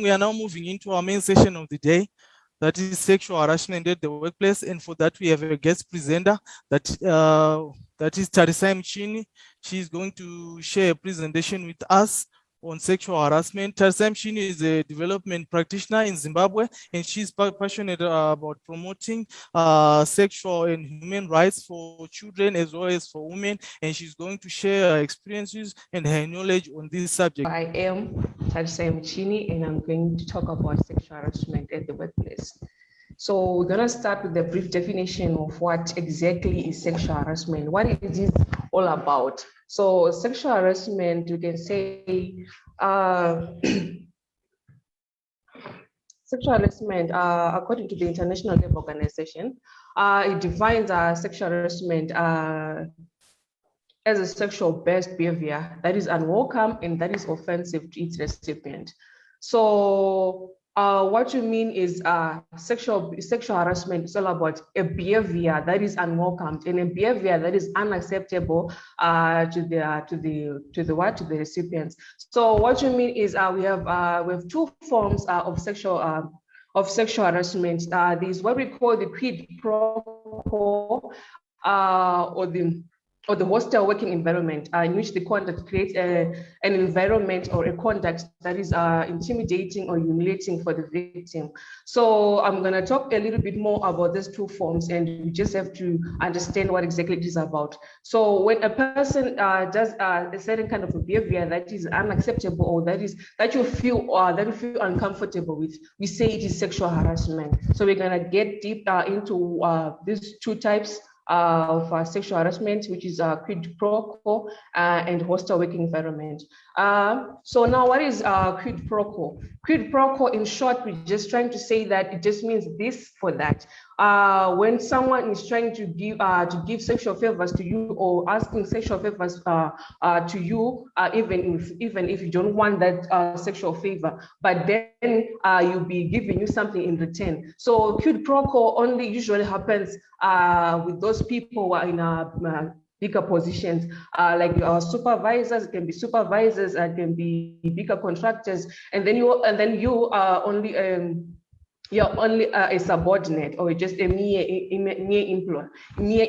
We are now moving into our main session of the day, that is sexual harassment at the workplace. And for that, we have a guest presenter that is Tarisai Muchini. She is going to share a presentation with us on sexual harassment. Tarisai Muchini is a development practitioner in Zimbabwe, and she's passionate about promoting sexual and human rights for children as well as for women. And she's going to share her experiences and her knowledge on this subject. I am Tarisai Muchini, and I'm going to talk about sexual harassment at the workplace. So we're going to start with a brief definition of what exactly is sexual harassment, what it is all about. So sexual harassment, you can say, sexual harassment, according to the International Labour Organization, it defines sexual harassment as a sexual-based behavior that is unwelcome and that is offensive to its recipient. So what you mean is sexual harassment is all about a behavior that is unwelcome and a behavior that is unacceptable to the recipients. So what you mean is we have two forms of sexual harassment. There's what we call the quid pro quo or the hostile working environment, in which the conduct creates an environment or a conduct that is intimidating or humiliating for the victim. So I'm going to talk a little bit more about these two forms, and we just have to understand what exactly it is about. So when a person does a certain kind of a behavior that is unacceptable or that you feel uncomfortable with, we say it is sexual harassment. So we're going to get deep into these two types of sexual harassment, which is quid pro quo and hostile working environment. So now what is quid pro quo? Quid pro quo, in short, we're just trying to say that it just means this for that. When someone is trying to give sexual favors to you or asking sexual favors to you, even if you don't want that sexual favor, but then you'll be giving you something in return. So quid pro quo only usually happens with those people who are in bigger positions, like supervisors. It can be supervisors, it can be bigger contractors, and then you are only you're only a subordinate or just a mere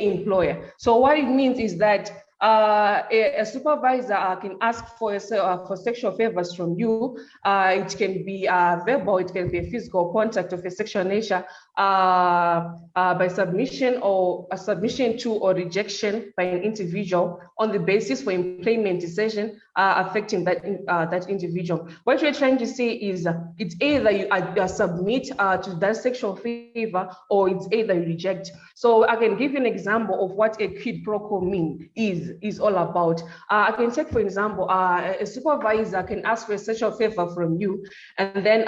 employer. So what it means is that a supervisor can ask for sexual favors from you. It can be verbal, it can be a physical contact of a sexual nature by submission or a submission to or rejection by an individual on the basis for employment decision affecting that individual. What we're trying to say is it's either you submit to that sexual favor or it's either you reject. So I can give you an example of what a quid pro quo is all about. I can take, for example, a supervisor can ask for a sexual favor from you, and then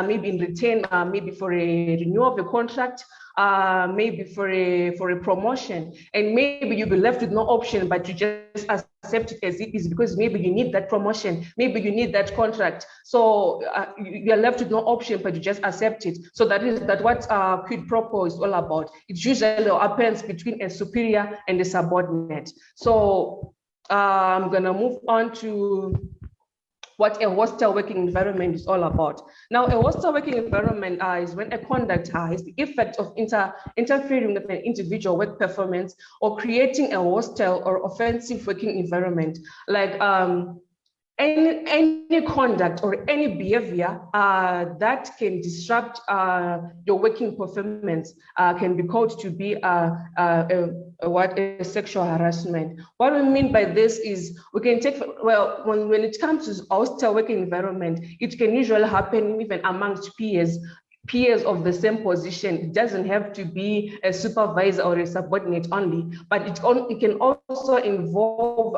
maybe in return, maybe for a renewal of a contract, maybe for a promotion, and maybe you'll be left with no option but to just accept it as it is, because maybe you need that promotion, maybe you need that contract. So you're left with no option but you just accept it. So that what quid pro quo is all about. It usually happens between a superior and a subordinate. So I'm gonna move on to what a hostile working environment is all about. Now, a hostile working environment is when a conduct has the effect of interfering with an individual work performance or creating a hostile or offensive working environment. Like any conduct or any behavior that can disrupt your working performance can be called to be a sexual harassment. What we mean by this is we can take, well, when it comes to hostile working environment, it can usually happen even amongst peers of the same position. It doesn't have to be a supervisor or a subordinate only, but it can also involve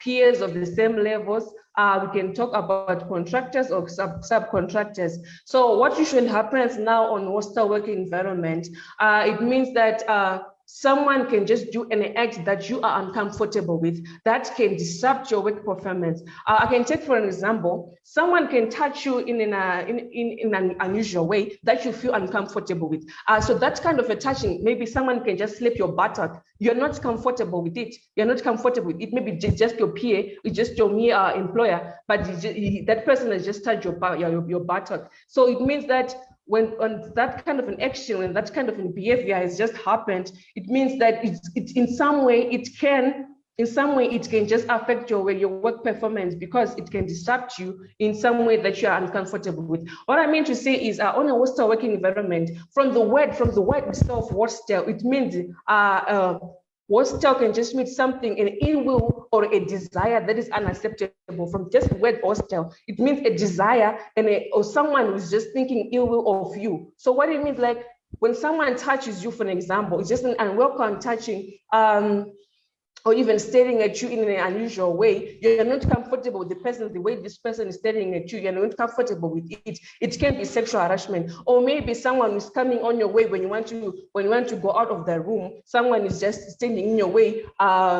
peers of the same levels. We can talk about contractors or subcontractors. So what usually happens now on hostile working environment, it means that someone can just do an act that you are uncomfortable with that can disrupt your work performance. I can take for an example, someone can touch you in an unusual way that you feel uncomfortable with. So that kind of a touching, maybe someone can just slap your buttock. You're not comfortable with it. You're not comfortable with it. Maybe just your PA, it's just your mere employer, but that person has just touched your buttock. So it means that when that kind of an action, when that kind of an behavior has just happened, it means that it's in some way it can just affect your work performance, because it can disrupt you in some way that you are uncomfortable with. What I mean to say is on a hostile working environment, from the word itself, hostile, it means hostile can just mean something, an ill will or a desire that is unacceptable. From just the word hostile, it means a desire or someone who's just thinking ill will of you. So what it means, like when someone touches you, for an example, it's just an unwelcome touching, or even staring at you in an unusual way. You're not comfortable with the person, the way this person is staring at you, you're not comfortable with it. It can be sexual harassment. Or maybe someone is coming on your way when you want to go out of the room, someone is just standing in your way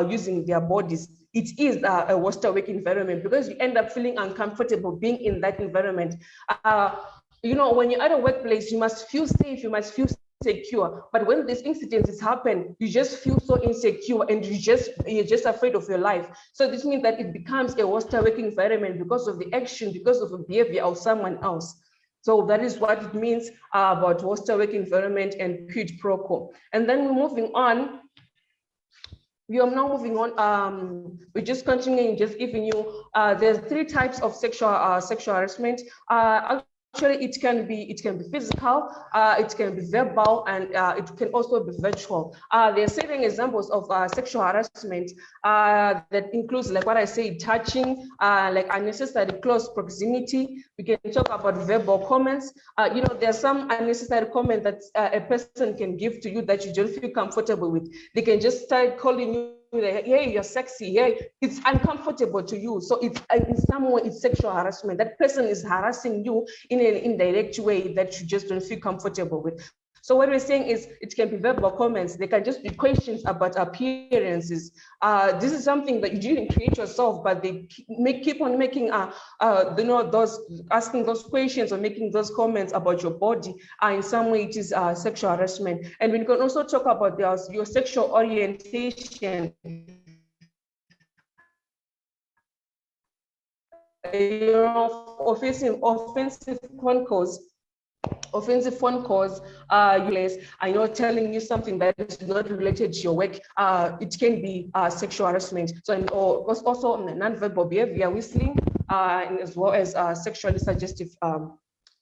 using their bodies. It is a hostile work environment, because you end up feeling uncomfortable being in that environment. When you're at a workplace, you must feel safe, you must feel secure. But when these incidents happen, you just feel so insecure and you're just afraid of your life. So this means that it becomes a hostile working environment because of the action, because of the behavior of someone else. So that is what it means about hostile working environment and quid pro quo. And then we're moving on. We are now moving on. We're just continuing, just giving you. There's 3 types of sexual harassment. Actually, it can be physical, it can be verbal, and it can also be virtual. There are certain examples of sexual harassment that includes, like what I say, touching, like unnecessary close proximity. We can talk about verbal comments. There's some unnecessary comment that a person can give to you that you don't feel comfortable with. They can just start calling you, hey, you're sexy, hey, it's uncomfortable to you. So it's in some way it's sexual harassment. That person is harassing you in an indirect way that you just don't feel comfortable with. So what we're saying is it can be verbal comments. They can just be questions about appearances. This is something that you didn't create yourself, but they keep on making asking those questions or making those comments about your body. In some way, it is sexual harassment. And we can also talk about your sexual orientation. Offensive phone calls, I know, telling you something that is not related to your work. It can be sexual harassment. So, and also non-verbal behavior, whistling, and as well as sexually suggestive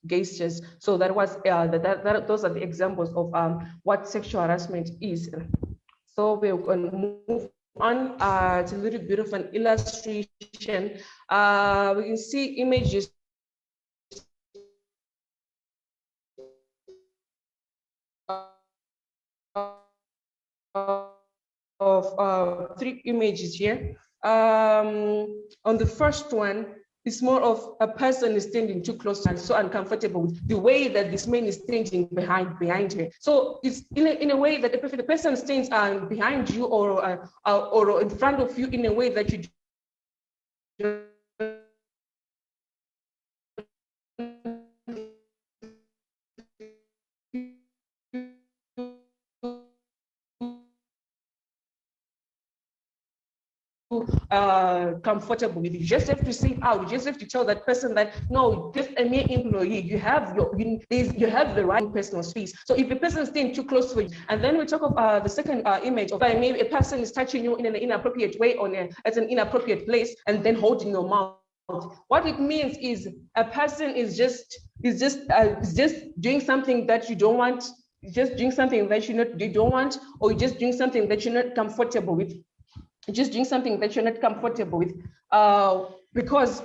gestures. So that was those are the examples of what sexual harassment is. So we're going to move on to a little bit of an illustration. We can see images of 3 images here. On the first one, it's more of a person is standing too close and so uncomfortable with the way that this man is standing behind her. So it's in a way that if the person stands behind you or in front of you in a way that you comfortable with. You just have to say out. You just have to tell that person that no, just a mere employee. You have the right personal space. So if the person is staying too close to you, and then we talk about the second image of maybe a person is touching you in an inappropriate way at an inappropriate place, and then holding your mouth. What it means is a person is just doing something that you don't want. Just doing something that you don't want, or you're just doing something that you're not comfortable with. Just doing something that you're not comfortable with, because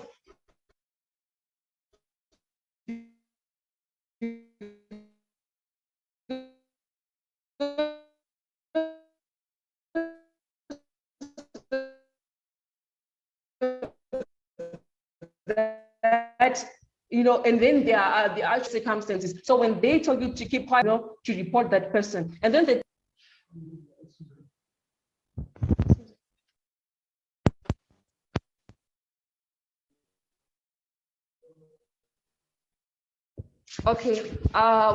that, and then there are the actual circumstances. So when they tell you to keep quiet, to report that person, and then they Okay,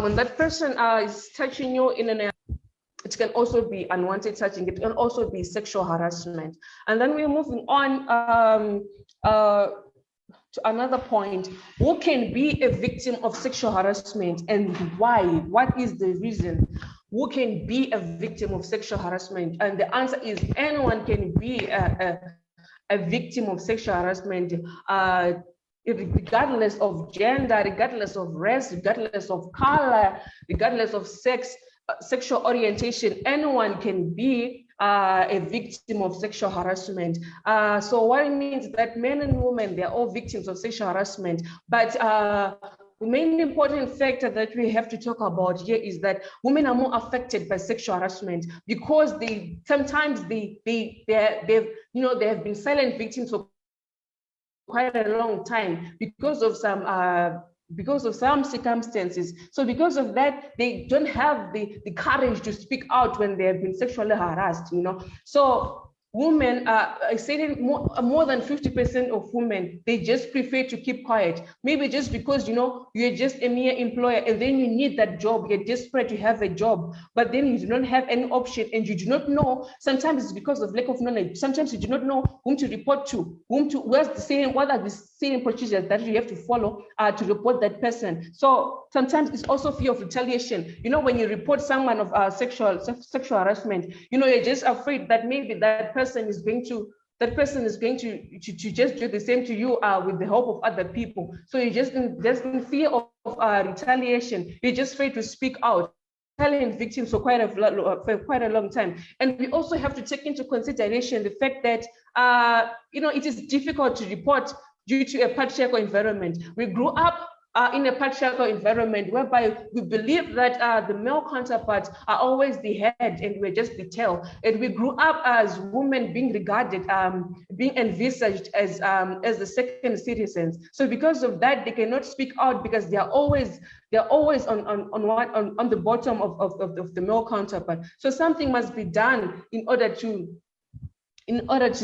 when that person is touching you in an, it can also be unwanted touching. It can also be sexual harassment. And then we're moving on to another point. Who can be a victim of sexual harassment and why? What is the reason? Who can be a victim of sexual harassment? And the answer is anyone can be a victim of sexual harassment, regardless of gender, regardless of race, regardless of color, regardless of sex, sexual orientation. Anyone can be a victim of sexual harassment. So what it means is that men and women, they're all victims of sexual harassment. But the main important factor that we have to talk about here is that women are more affected by sexual harassment because they sometimes they have been silent victims for quite a long time because of some circumstances. So because of that, they don't have the courage to speak out when they have been sexually harassed, So women, I said more than 50% of women, they just prefer to keep quiet. Maybe just because, you're just a mere employer and then you need that job. You're desperate to have a job, but then you do not have any option and you do not know. Sometimes it's because of lack of knowledge. Sometimes you do not know whom to report to, what are the same procedures that you have to follow to report that person. So sometimes it's also fear of retaliation. When you report someone of sexual harassment, you're just afraid that maybe that person is going to just do the same to you with the help of other people. So you're just in fear of retaliation. You're just afraid to speak out. Silent victims for quite a long time. And we also have to take into consideration the fact that it is difficult to report due to a patriarchal environment. We grew up in a patriarchal environment whereby we believe that the male counterparts are always the head and we're just the tail. And we grew up as women being regarded, being envisaged as the second citizens. So because of that, they cannot speak out because they're always on the bottom of the male counterpart. So something must be done in order to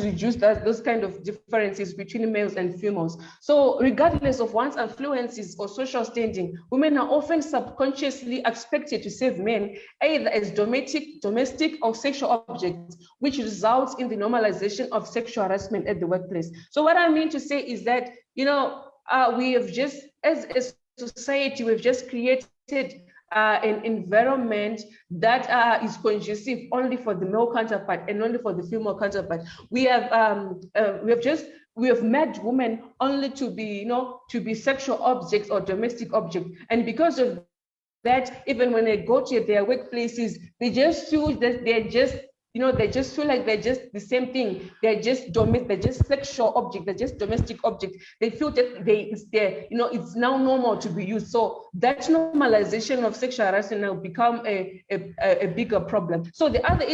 reduce those kind of differences between males and females. So regardless of one's influences or social standing, women are often subconsciously expected to serve men either as domestic or sexual objects, which results in the normalization of sexual harassment at the workplace. So what I mean to say is that, we have just, as a society, we've just created an environment that is conducive only for the male counterpart and only for the female counterpart. We have made women only to be sexual objects or domestic objects, and because of that, even when they go to their workplaces, they just feel that they just feel like they're just the same thing. They're just sexual object. They're just domestic object. They feel that it's now normal to be used. So that normalization of sexual harassment now become a bigger problem. So the other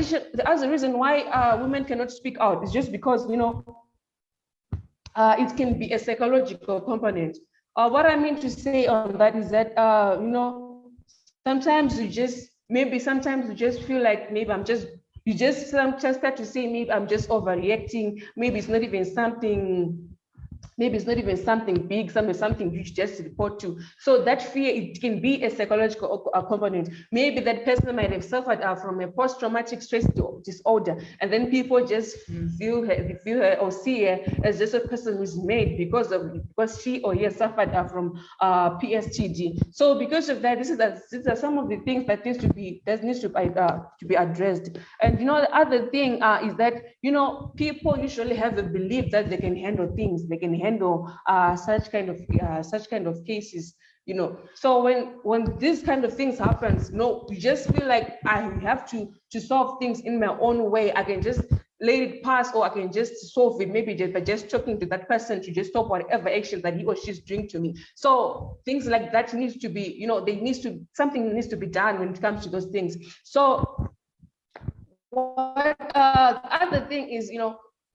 reason why women cannot speak out is just because it can be a psychological component. What I mean to say on that is that sometimes you just feel like maybe you just start to say maybe I'm just overreacting. Maybe it's not even something big, something you just report to. So that fear, it can be a psychological component. Maybe that person might have suffered from a post-traumatic stress disorder, and then people just view her or see her as just a person who's made because she or he suffered from PSTD. So because of that, these are some of the things that needs to be addressed. And the other thing is that people usually have a belief that they can handle things, they can handle such kind of cases. So when these kind of things happens, you just feel like I have to solve things in my own way. I can just let it pass, or I can just solve it maybe just by just talking to that person to just stop whatever action that he or she's doing to me. So things like that needs to be, something needs to be done when it comes to those things. So what the other thing is,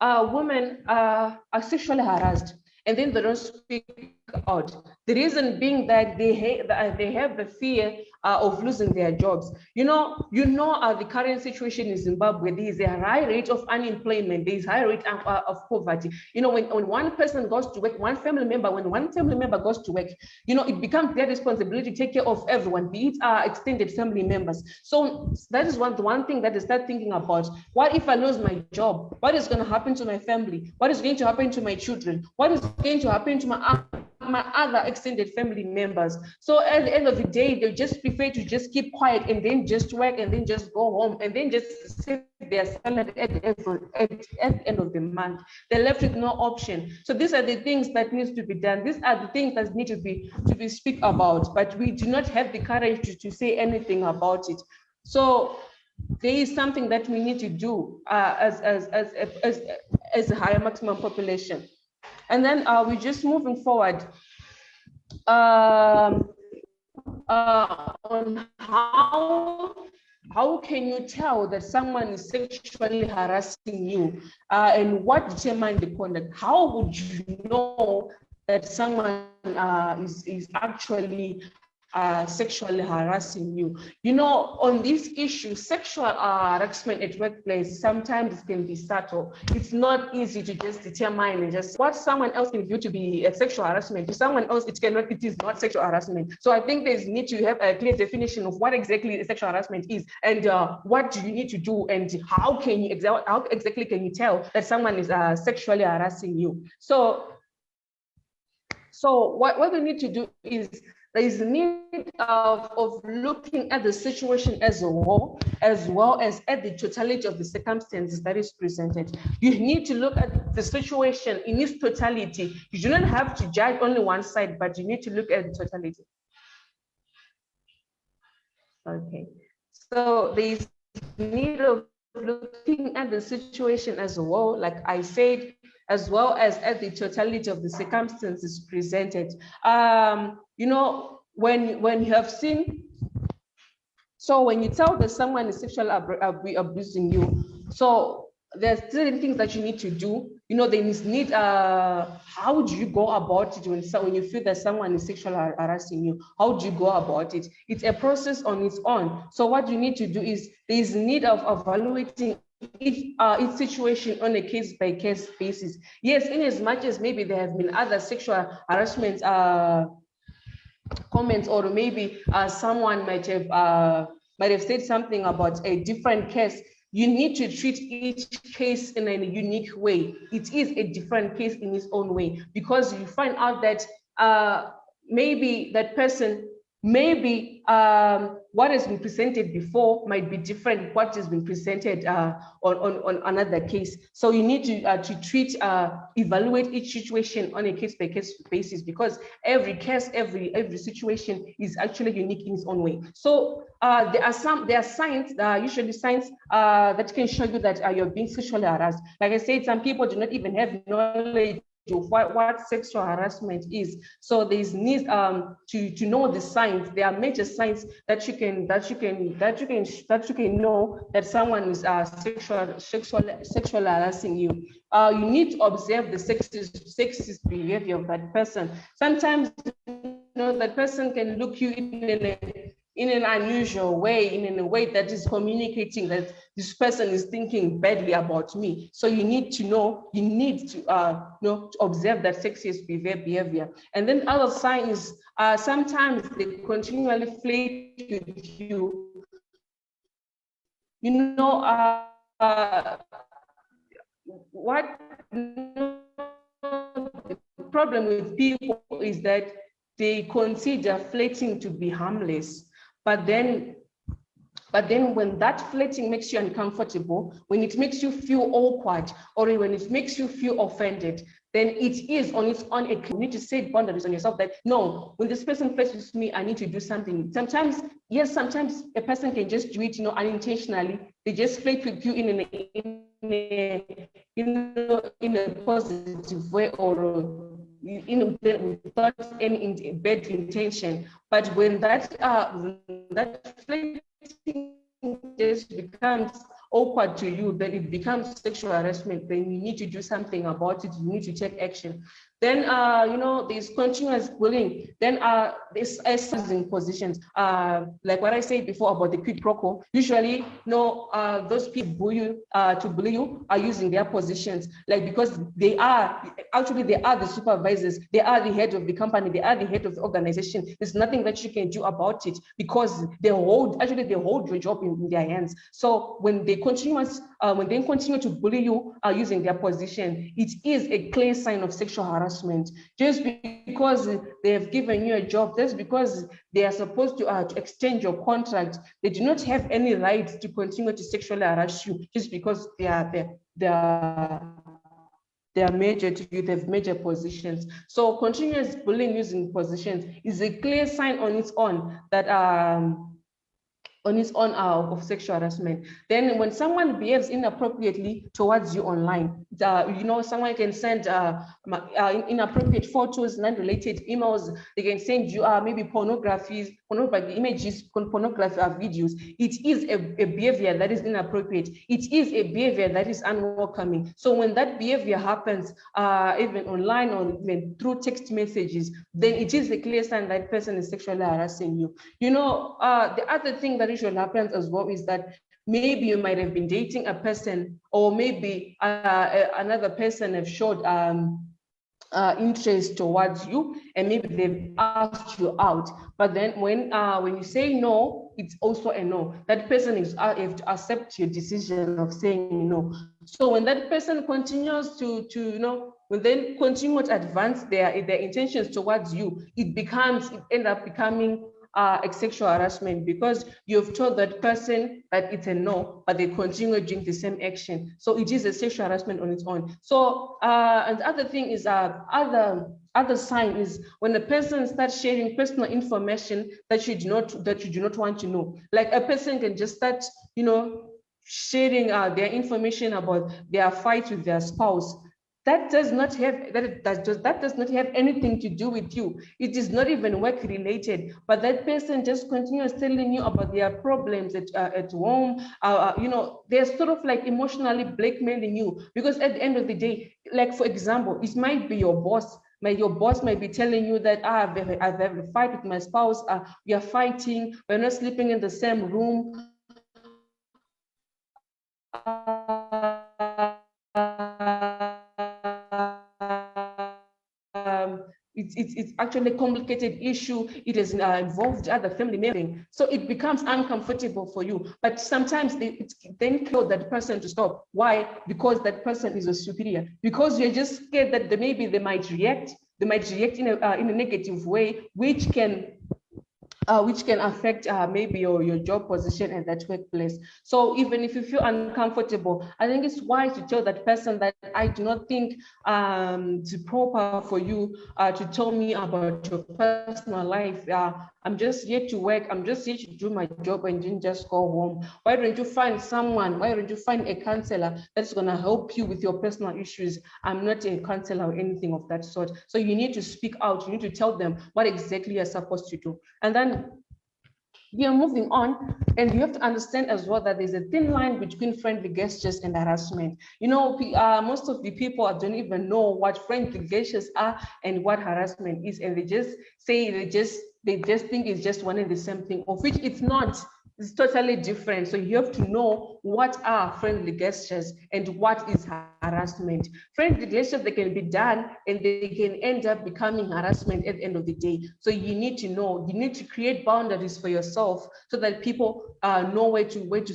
women are sexually harassed and then they don't speak out. The reason being that they have the fear of losing their jobs. The current situation in Zimbabwe, there is a high rate of unemployment, there is high rate of poverty. When one person goes to work, when one family member goes to work, it becomes their responsibility to take care of everyone, be it extended family members. So that is one thing that they start thinking about. What if I lose my job? What is going to happen to my family? What is going to happen to my children? What is going to happen to my other extended family members? So at the end of the day, they just prefer to just keep quiet and then just work and then just go home and then just save their salary at the end of the month. They're left with no option. So these are the things that needs to be done. These are the things that need to be speak about, but we do not have the courage to say anything about it. So there is something that we need to do as a higher maximum population. And then we're just moving forward on how can you tell that someone is sexually harassing you, and what determines the conduct? How would you know that someone is actually sexually harassing you? On this issue, sexual harassment at workplace, sometimes it can be subtle. It's not easy to just determine and just what someone else can view to be a sexual harassment. To someone else, it is not sexual harassment. So I think there's need to have a clear definition of what exactly sexual harassment is, and what do you need to do, and how exactly can you tell that someone is sexually harassing you? So what we need to do is there is a need of looking at the situation as a whole, as well as at the totality of the circumstances that is presented. You need to look at the situation in its totality. You do not have to judge only one side, but you need to look at the totality. Okay, so there is need of looking at the situation as a whole, like I said, as well as at the totality of the circumstances presented. When you have seen, so when you tell that someone is sexually abusing you, so there's certain things that you need to do. There is need, how do you go about it when you feel that someone is sexually harassing you? How do you go about it? It's a process on its own. So what you need to do is there is need of evaluating each situation on a case-by-case basis. Yes, in as much as maybe there have been other sexual harassment comments, or maybe someone might have said something about a different case. You need to treat each case in a unique way. It is a different case in its own way, because you find out that maybe that person, what has been presented before might be different what has been presented on another case. So you need to evaluate each situation on a case-by-case basis, because every case, every situation is actually unique in its own way. So there are signs, usually signs that can show you that you're being sexually harassed. Like I said, some people do not even have knowledge of what sexual harassment is. So there's need to know the signs. There are major signs that you can know that someone is sexually harassing you. You need to observe the sexist behavior of that person. Sometimes that person can look you in an unusual way, in a way that is communicating that this person is thinking badly about me. So you need to know, to observe that sexist behavior. And then other signs, sometimes they continually flirt with you. What the problem with people is that they consider flirting to be harmless. But then when that flirting makes you uncomfortable, when it makes you feel awkward, or when it makes you feel offended, then it is on its own. You need to set boundaries on yourself that, no, when this person flirts with me, I need to do something. Sometimes a person can just do it, unintentionally. They just flirt with you in a positive way, or without any bad intention. But when that flirting just becomes awkward to you, then it becomes sexual harassment. Then you need to do something about it. You need to take action. Then, you know, there's continuous bullying. Then there's exercising positions. Like what I said before about the quid pro quo. Usually, you know, those people to bully you are using their positions, like because they are the supervisors, they are the head of the company, they are the head of the organization. There's nothing that you can do about it because they hold your job in their hands. So when they continue to bully you using their position, it is a clear sign of sexual harassment. Just because they have given you a job, just because they are supposed to extend your contract, they do not have any right to continue to sexually harass you just because they are major to you, they have major positions. So continuous bullying using positions is a clear sign on its own that of sexual harassment. Then when someone behaves inappropriately towards you online, you know, someone can send inappropriate photos, non-related emails, they can send you maybe pornography images, pornography videos. It is a behavior that is inappropriate. It is a behavior that is unwelcoming. So when that behavior happens, even online or even through text messages, then it is a clear sign that person is sexually harassing you. You know, the other thing that usually happens as well is that maybe you might have been dating a person, or maybe another person have showed interest towards you, and maybe they've asked you out, but then when you say no, it's also a no. That person is have to accept your decision of saying no. So when that person continues to you know, when they continue to advance their intentions towards you, it ends up becoming a sexual harassment, because you've told that person that it's a no, but they continue doing the same action. So it is a sexual harassment on its own. So and the other thing is other sign is when the person starts sharing personal information that you do not want to know. Like a person can just start, you know, sharing their information about their fight with their spouse. That does not have anything to do with you. It is not even work related, but that person just continues telling you about their problems at home. You know, they're sort of like emotionally blackmailing you, because at the end of the day, like for example, it might be your boss. Your boss might be telling you that I've had a fight with my spouse. We are fighting. We're not sleeping in the same room. It's actually a complicated issue. It has involved other family members, so it becomes uncomfortable for you. But sometimes it then call that person to stop. Why? Because that person is a superior. Because you're just scared that maybe they might react in a negative way, which can affect maybe your job position at that workplace. So even if you feel uncomfortable, I think it's wise to tell that person that I do not think it's proper for you to tell me about your personal life. I'm just here to work. I'm just here to do my job and then just go home. Why don't you find someone? Why don't you find a counselor that's going to help you with your personal issues? I'm not a counselor or anything of that sort. So you need to speak out. You need to tell them what exactly you're supposed to do. And then we are moving on, and you have to understand as well that there's a thin line between friendly gestures and harassment. You know, most of the people don't even know what friendly gestures are and what harassment is, and they just think it's just one and the same thing, of which it's not. It's totally different. So you have to know what are friendly gestures and what is harassment. Friendly gestures, they can be done and they can end up becoming harassment at the end of the day. So you need to know, you need to create boundaries for yourself so that people know where to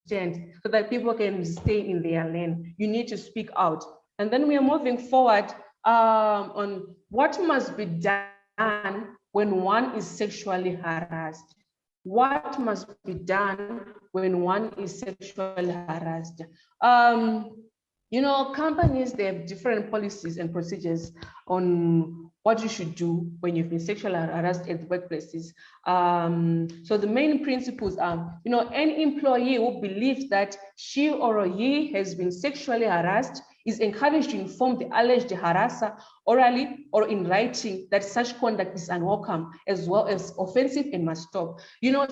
stand, so that people can stay in their lane. You need to speak out. And then we are moving forward on what must be done when one is sexually harassed. What must be done when one is sexually harassed? You know, companies, they have different policies and procedures on what you should do when you've been sexually harassed at workplaces. So the main principles are, you know, any employee who believes that she or he has been sexually harassed is encouraged to inform the alleged harasser orally or in writing that such conduct is unwelcome, as well as offensive, and must stop. You know,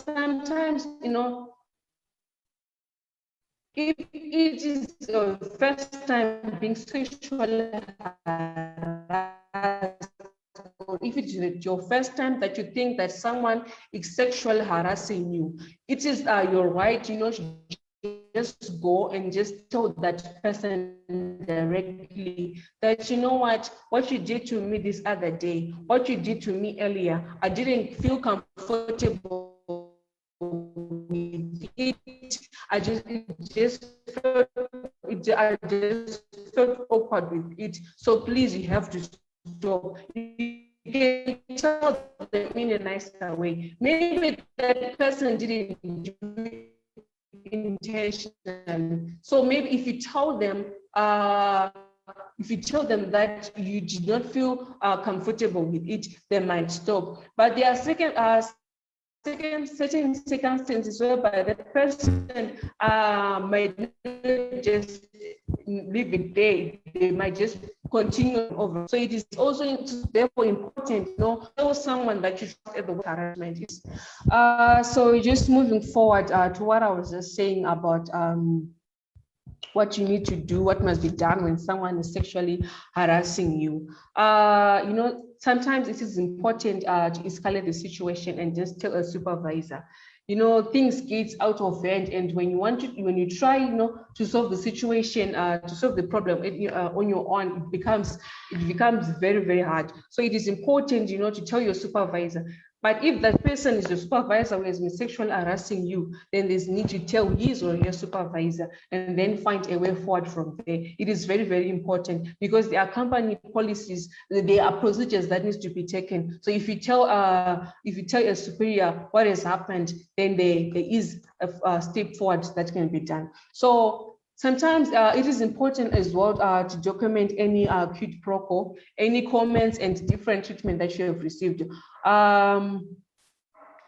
sometimes, you know, if it is your first time being sexually harassed, or if it's your first time that you think that someone is sexually harassing you, it is your right, to just go and just tell that person directly that, what you did to me this other day, what you did to me earlier, I didn't feel comfortable with it. I just felt awkward with it. So please, you have to stop. You can tell them in a nicer way. Maybe that person didn't do it intentionally. So maybe if you tell them that you did not feel comfortable with it, they might stop. But there are certain circumstances whereby that person might not just leave it there. They might just continue over. So it is also therefore important to know someone that you trust at the work harassment is. So just moving forward to what I was just saying about what you need to do, what must be done when someone is sexually harassing you. Sometimes it is important to escalate the situation and just tell a supervisor. Things get out of hand, and when you try, to solve the situation, to solve the problem on your own, it becomes very, very hard. So it is important, to tell your supervisor. But if that person is your supervisor who has been sexually harassing you, then there's need to tell his or your supervisor and then find a way forward from there. It is very, very important because there are company policies, there are procedures that needs to be taken. So if you tell a superior what has happened, then there is a step forward that can be done. So sometimes it is important as well to document any quid pro quo, any comments and different treatment that you have received.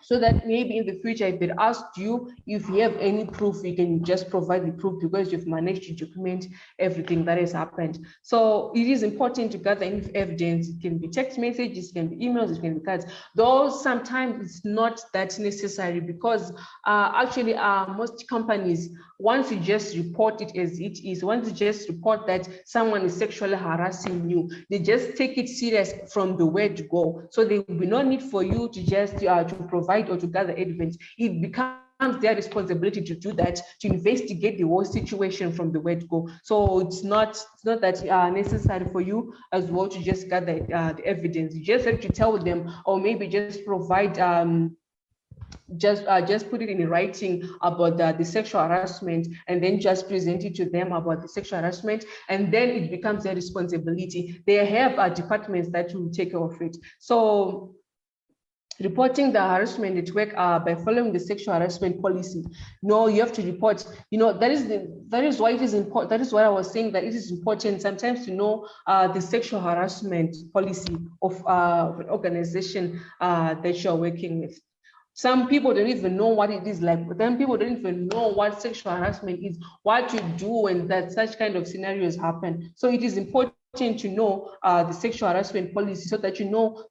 So that maybe in the future, if it asked you if you have any proof, you can just provide the proof because you've managed to document everything that has happened. So it is important to gather any evidence. It can be text messages, it can be emails, it can be cards. Though sometimes it's not that necessary because actually most companies, once you just report it as it is, once you just report that someone is sexually harassing you, they just take it serious from the word go. So there will be no need for you to just to provide or to gather evidence. It becomes their responsibility to do that, to investigate the whole situation from the word go. So it's not that necessary for you as well to just gather the evidence. You just have to tell them, or maybe just provide just put it in writing about the sexual harassment, and then just present it to them about the sexual harassment, and then it becomes their responsibility. They have departments that will take care of it. So reporting the harassment at work by following the sexual harassment policy. No, you have to report. That is why it is important. That is what I was saying, that it is important sometimes to know the sexual harassment policy of an organization that you're working with. Some people don't even know what it is like, but then people don't even know what sexual harassment is, what you do when that such kind of scenarios happen. So it is important to know the sexual harassment policy so that you know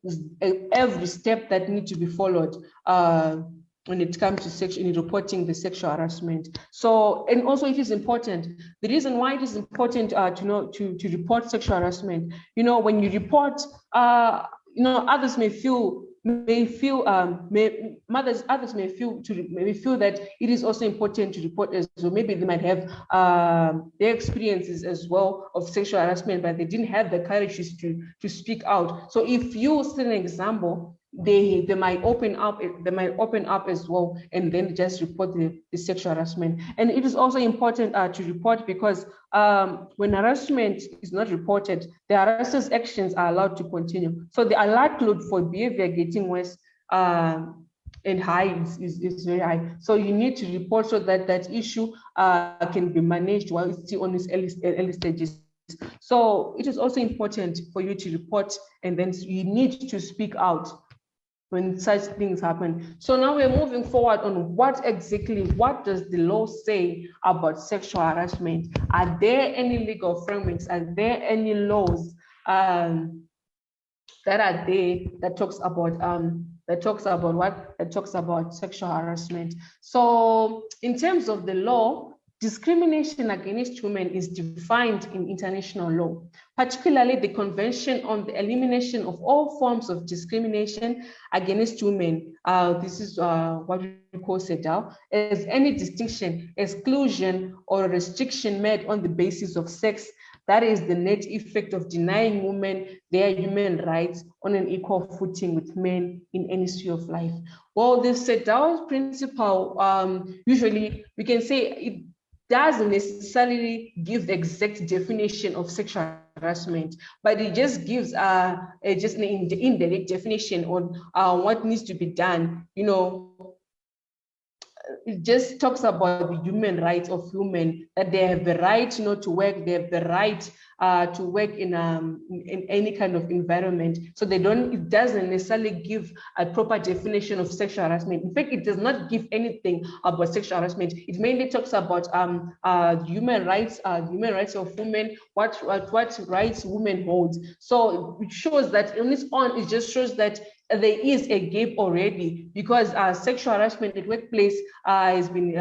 every step that needs to be followed when it comes to reporting the sexual harassment. So, and also it is important. The reason why it is important to report sexual harassment, when you report, others may feel others may feel that it is also important to report as well. Maybe they might have their experiences as well of sexual harassment, but they didn't have the courage to speak out. So if you set an example, they might open up as well, and then just report the sexual harassment. And it is also important to report because when harassment is not reported, the harasser's actions are allowed to continue. So the likelihood for behavior getting worse and high is very high. So you need to report so that that issue can be managed while it's still on its early stages. So it is also important for you to report, and then you need to speak out when such things happen. So now we're moving forward on what does the law say about sexual harassment? Are there any legal frameworks? Are there any laws that are there that talks about sexual harassment? So in terms of the law, discrimination against women is defined in international law, particularly the Convention on the Elimination of All Forms of Discrimination Against Women. This is what we call CEDAW, as any distinction, exclusion, or restriction made on the basis of sex that is the net effect of denying women their human rights on an equal footing with men in any sphere of life. Well, the CEDAW principle, usually we can say it doesn't necessarily give the exact definition of sexual harassment, but it just gives just an indirect definition on what needs to be done. You know, it just talks about the human rights of women, that they have the right, you know, to work, they have the right to work in any kind of environment. So they don't, it doesn't necessarily give a proper definition of sexual harassment. In fact, it does not give anything about sexual harassment. It mainly talks about human rights of women, what rights women hold. So it shows that on its own, it just shows that there is a gap already, because sexual harassment at workplace has been,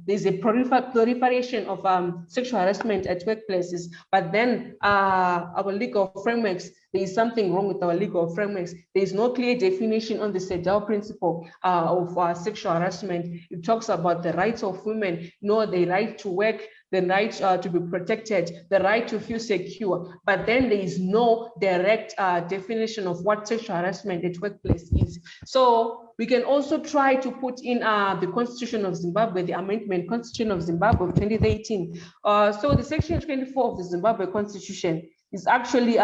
there's a proliferation of sexual harassment at workplaces, but then our legal frameworks, there is something wrong with our legal frameworks. There is no clear definition on the CEDAW principle of sexual harassment. It talks about the rights of women, the right to work, the right to be protected, the right to feel secure, but then there is no direct definition of what sexual harassment at workplace is. So we can also try to put in the Constitution of Zimbabwe, the Amendment Constitution of Zimbabwe of 2018. So the Section 24 of the Zimbabwe Constitution is actually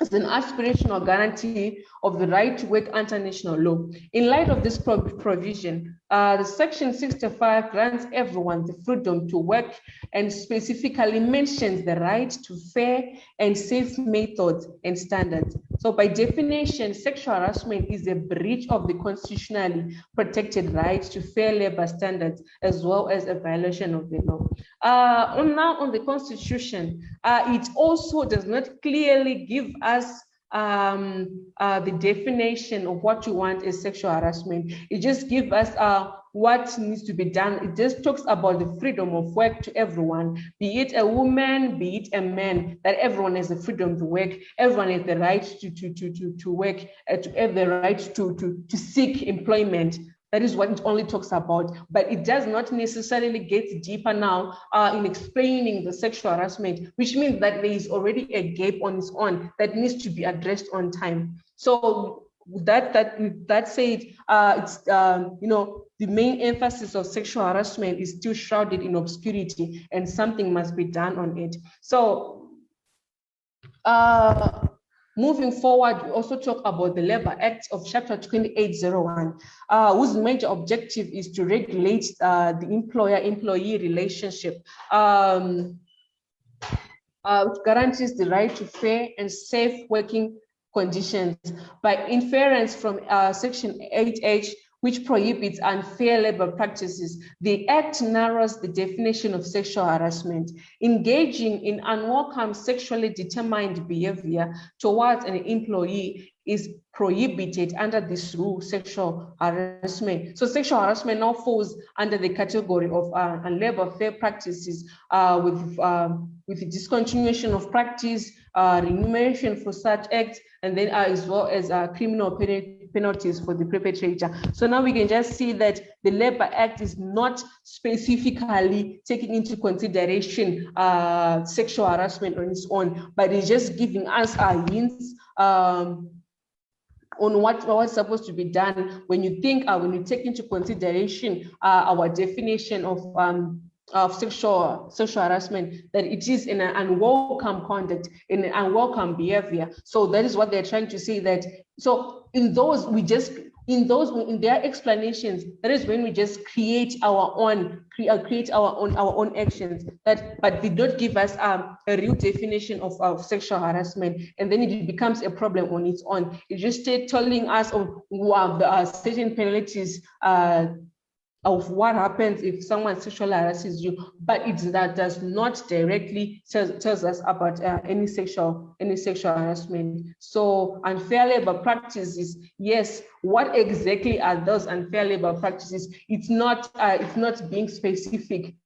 as an aspirational guarantee of the right to work under national law. In light of this provision, the Section 65 grants everyone the freedom to work and specifically mentions the right to fair and safe methods and standards. So by definition, sexual harassment is a breach of the constitutionally protected right to fair labor standards, as well as a violation of the law. Now on the Constitution, it also does not clearly give us the definition of what you want as sexual harassment. It just gives us what needs to be done. It just talks about the freedom of work to everyone, be it a woman, be it a man, that everyone has the freedom to work, everyone has the right to work, to have the right to seek employment. That is what it only talks about, but it does not necessarily get deeper now in explaining the sexual harassment, which means that there is already a gap on its own that needs to be addressed on time. So that said, it's the main emphasis of sexual harassment is still shrouded in obscurity, and something must be done on it. So moving forward, we also talk about the Labor Act of Chapter 2801, whose major objective is to regulate the employer-employee relationship, which guarantees the right to fair and safe working conditions. By inference from Section 8H, which prohibits unfair labor practices, the Act narrows the definition of sexual harassment. Engaging in unwelcome sexually determined behavior towards an employee is prohibited under this rule, sexual harassment. So sexual harassment now falls under the category of unlabor fair practices with the discontinuation of practice, remuneration for such acts, and then as well as criminal penalties for the perpetrator. So now we can just see that the Labor Act is not specifically taking into consideration sexual harassment on its own, but it's just giving us hints on what's supposed to be done when you think, when you take into consideration our definition of sexual harassment, that it is in an unwelcome conduct, in an unwelcome behavior. So that is what they're trying to say, that so in their explanations, that is when we just create our own actions, but they don't give us a real definition of sexual harassment, and then it becomes a problem on its own. It just telling us of certain penalties of what happens if someone sexually harasses you, but that does not directly tells us about any sexual harassment. So unfair labor practices, yes, what exactly are those unfair labor practices? It's not being specific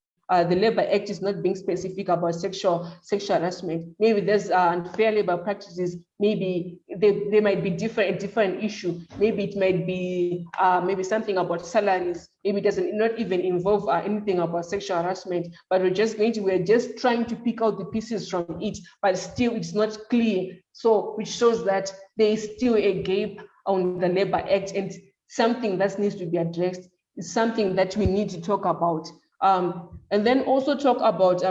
the Labor Act is not being specific about sexual harassment. Maybe there's unfair labor practices. Maybe they might be a different issue. Maybe it might be maybe something about salaries. Maybe it doesn't not even involve anything about sexual harassment. But we're just trying to pick out the pieces from it. But still, it's not clear. So which shows that there is still a gap on the Labor Act, and something that needs to be addressed. Is something that we need to talk about. And then also talk about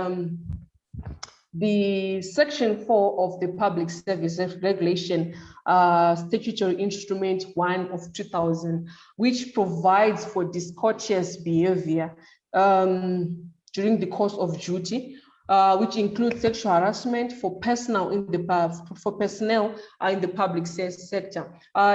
the Section 4 of the Public Service Regulation, Statutory Instrument 1 of 2000, which provides for discourteous behavior during the course of duty, which includes sexual harassment for personnel in the public sector.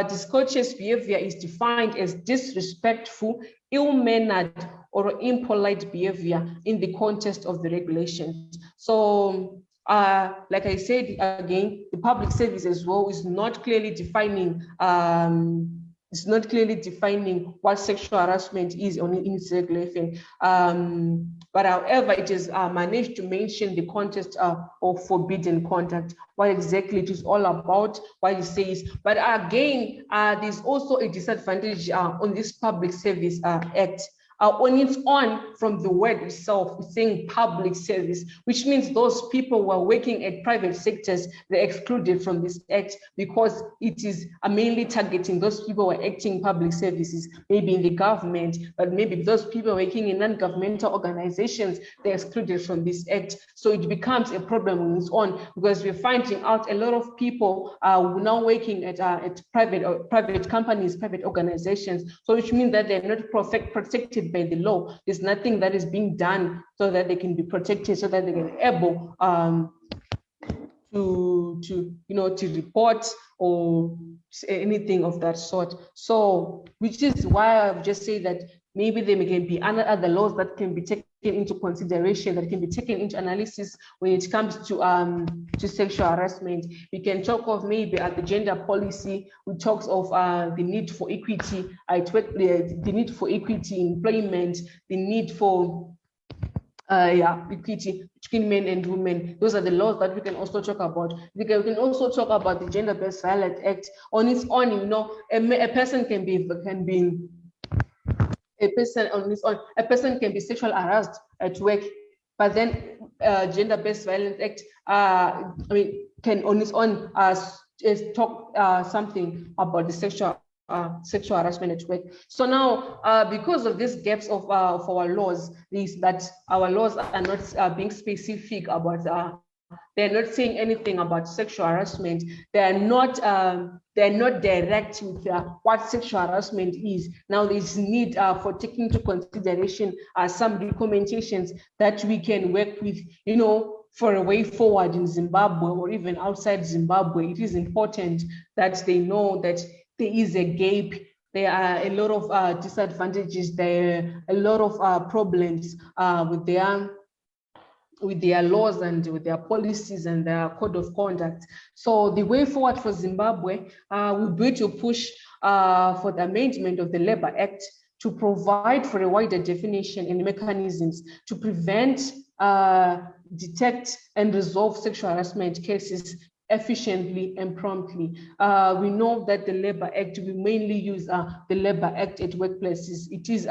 Discourteous behavior is defined as disrespectful, ill-mannered, or impolite behavior in the context of the regulations. So, like I said again, the public service as well is not clearly defining. It's not clearly defining what sexual harassment is in its regulation. But however, it is managed to mention the context of forbidden conduct, what exactly it is all about, what it says. But again, there's also a disadvantage on this Public Service Act. On its own, from the word itself, it's saying public service, which means those people who are working at private sectors, they're excluded from this act because it is mainly targeting those people who are acting public services, maybe in the government, but maybe those people working in non-governmental organizations, they're excluded from this act. So it becomes a problem on its own because we're finding out a lot of people are now working at private companies, private organizations, so which means that they're not protected by the law. There's nothing that is being done so that they can be protected, so that they can be able to report or anything of that sort. So, which is why I've just said that maybe there can be other laws that can be taken into consideration, that can be taken into analysis when it comes to sexual harassment. We can talk of maybe the gender policy, which talks of the need for equity at work, the need for equity in employment, the need for equity between men and women. Those are the laws that we can also talk about. We can also talk about the Gender-Based Violence Act. On its own, a person can be sexually harassed at work, but then Gender-Based Violence Act, can on its own talk something about the sexual harassment at work. So now, because of these gaps of our laws, is that our laws are not being specific about. They're not saying anything about sexual harassment. They're not direct with what sexual harassment is. Now there's need for taking into consideration some recommendations that we can work with, for a way forward in Zimbabwe or even outside Zimbabwe. It is important that they know that there is a gap. There are a lot of disadvantages. There are a lot of problems with their laws and with their policies and their code of conduct. So the way forward for Zimbabwe would be to push for the amendment of the Labor Act to provide for a wider definition and mechanisms to prevent, detect, and resolve sexual harassment cases efficiently and promptly. We know that the Labor Act, we mainly use the Labor Act at workplaces. It is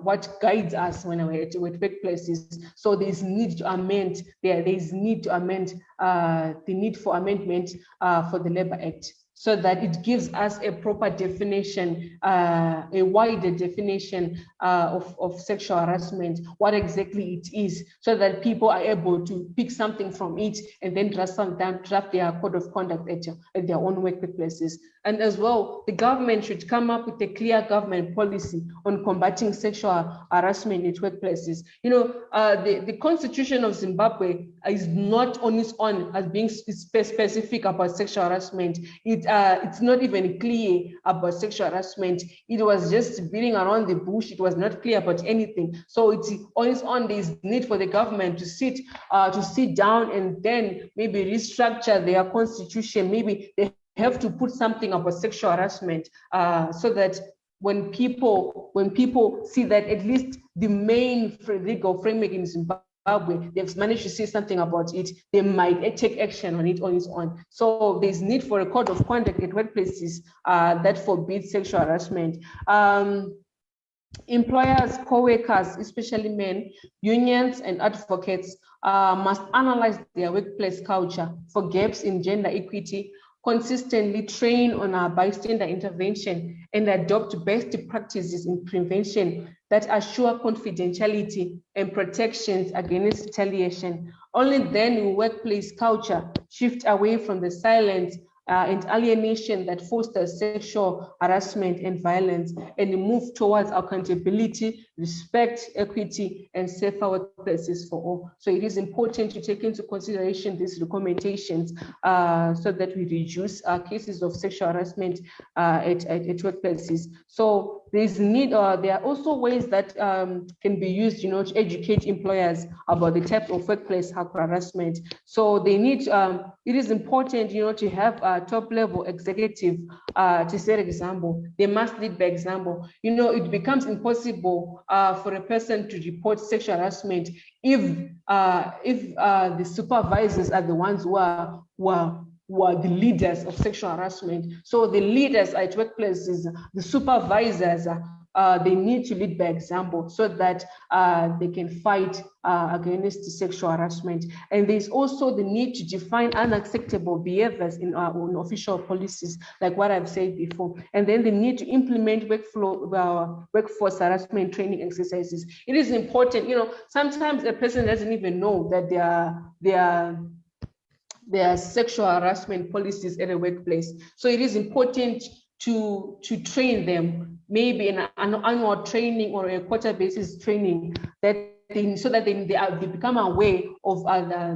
what guides us when we're at workplaces. So there's need to amend, there's need to amend the need for amendment for the Labor Act, so that it gives us a proper definition, a wider definition of sexual harassment, what exactly it is, so that people are able to pick something from it and then draft their code of conduct at their own workplaces. And as well, the government should come up with a clear government policy on combating sexual harassment in workplaces. The Constitution of Zimbabwe is not on its own as being specific about sexual harassment. It's not even clear about sexual harassment. It was just beating around the bush. It was not clear about anything. So it's on its own. There's need for the government to sit down and then maybe restructure their constitution. Maybe they have to put something about sexual harassment so that when people see that at least the main legal framework in Zimbabwe, they've managed to say something about it, they might take action on it on its own. So there's need for a code of conduct at workplaces that forbids sexual harassment. Employers, co-workers, especially men, unions, and advocates must analyze their workplace culture for gaps in gender equity, consistently train on our bystander intervention, and adopt best practices in prevention that assure confidentiality and protections against retaliation. Only then will workplace culture shift away from the silence and alienation that fosters sexual harassment and violence, and move towards accountability, respect, equity, and safer workplaces for all. So it is important to take into consideration these recommendations so that we reduce cases of sexual harassment at workplaces. So there's need, there are also ways that can be used, to educate employers about the type of workplace harassment. So they need, it is important, to have a top level executive to set example. They must lead by example. It becomes impossible for a person to report sexual harassment if the supervisors are the ones who are the leaders of sexual harassment. So the leaders at workplaces, the supervisors, they need to lead by example so that they can fight against sexual harassment. And there's also the need to define unacceptable behaviors in our own official policies, like what I've said before. And then the need to implement workforce harassment training exercises. It is important, sometimes a person doesn't even know that there are sexual harassment policies at a workplace. So it is important to train them, maybe in an annual training or a quarter basis training, so that they become aware of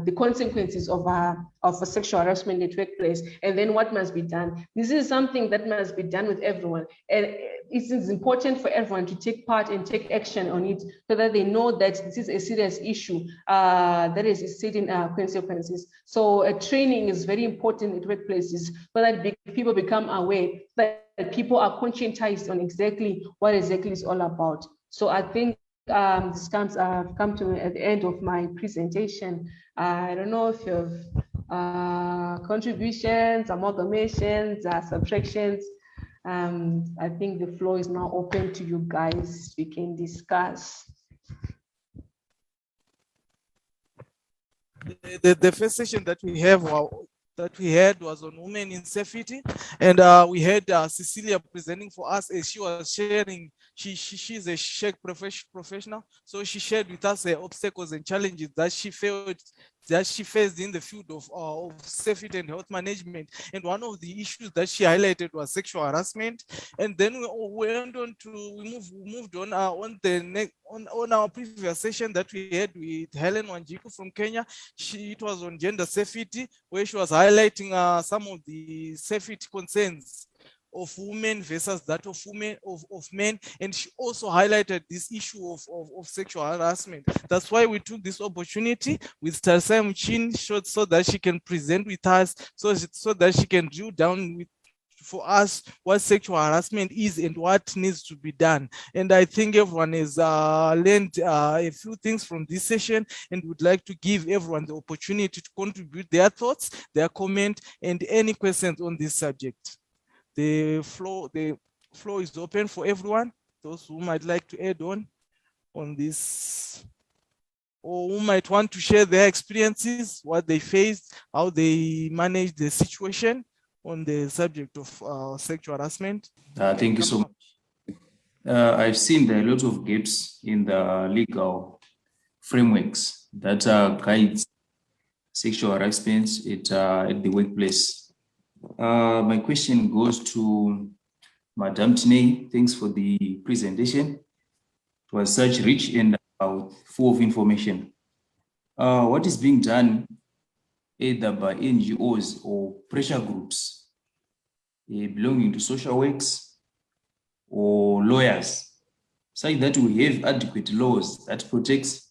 the consequences of a sexual harassment at workplace, and then what must be done. This is something that must be done with everyone, and it is important for everyone to take part and take action on it, so that they know that this is a serious issue that is setting consequences. So training is very important at workplaces, so that people become aware, that people are conscientized on exactly what exactly is all about. So I think this I've come to at the end of my presentation. I don't know if you have contributions, amalgamations, subtractions. I think the floor is now open to you guys. We can discuss. The first session that we had was on women in safety, and we had Cecilia presenting for us as she was sharing. She's a SHEC professional, so she shared with us the obstacles and challenges that she faced in the field of safety and health management. And one of the issues that she highlighted was sexual harassment. And then we went on to moved on on our previous session that we had with Helen Wanjiku from Kenya. It was on gender safety, where she was highlighting some of the safety concerns of women versus that of men, and she also highlighted this issue of sexual harassment. That's why we took this opportunity with Tarisai Muchini, so that she can present with us, so that she can drill down for us what sexual harassment is and what needs to be done. And I think everyone has learned a few things from this session, and would like to give everyone the opportunity to contribute their thoughts, their comment, and any questions on this subject. The floor is open for everyone, those who might like to add on this, or who might want to share their experiences, what they faced, how they managed the situation on the subject of sexual harassment. Thank you so much. I've seen there are a lot of gaps in the legal frameworks that guides sexual harassment at the workplace. My question goes to Madam Tine. Thanks for the presentation. It was such rich and full of information. What is being done either by NGOs or pressure groups belonging to social works or lawyers, such that we have adequate laws that protects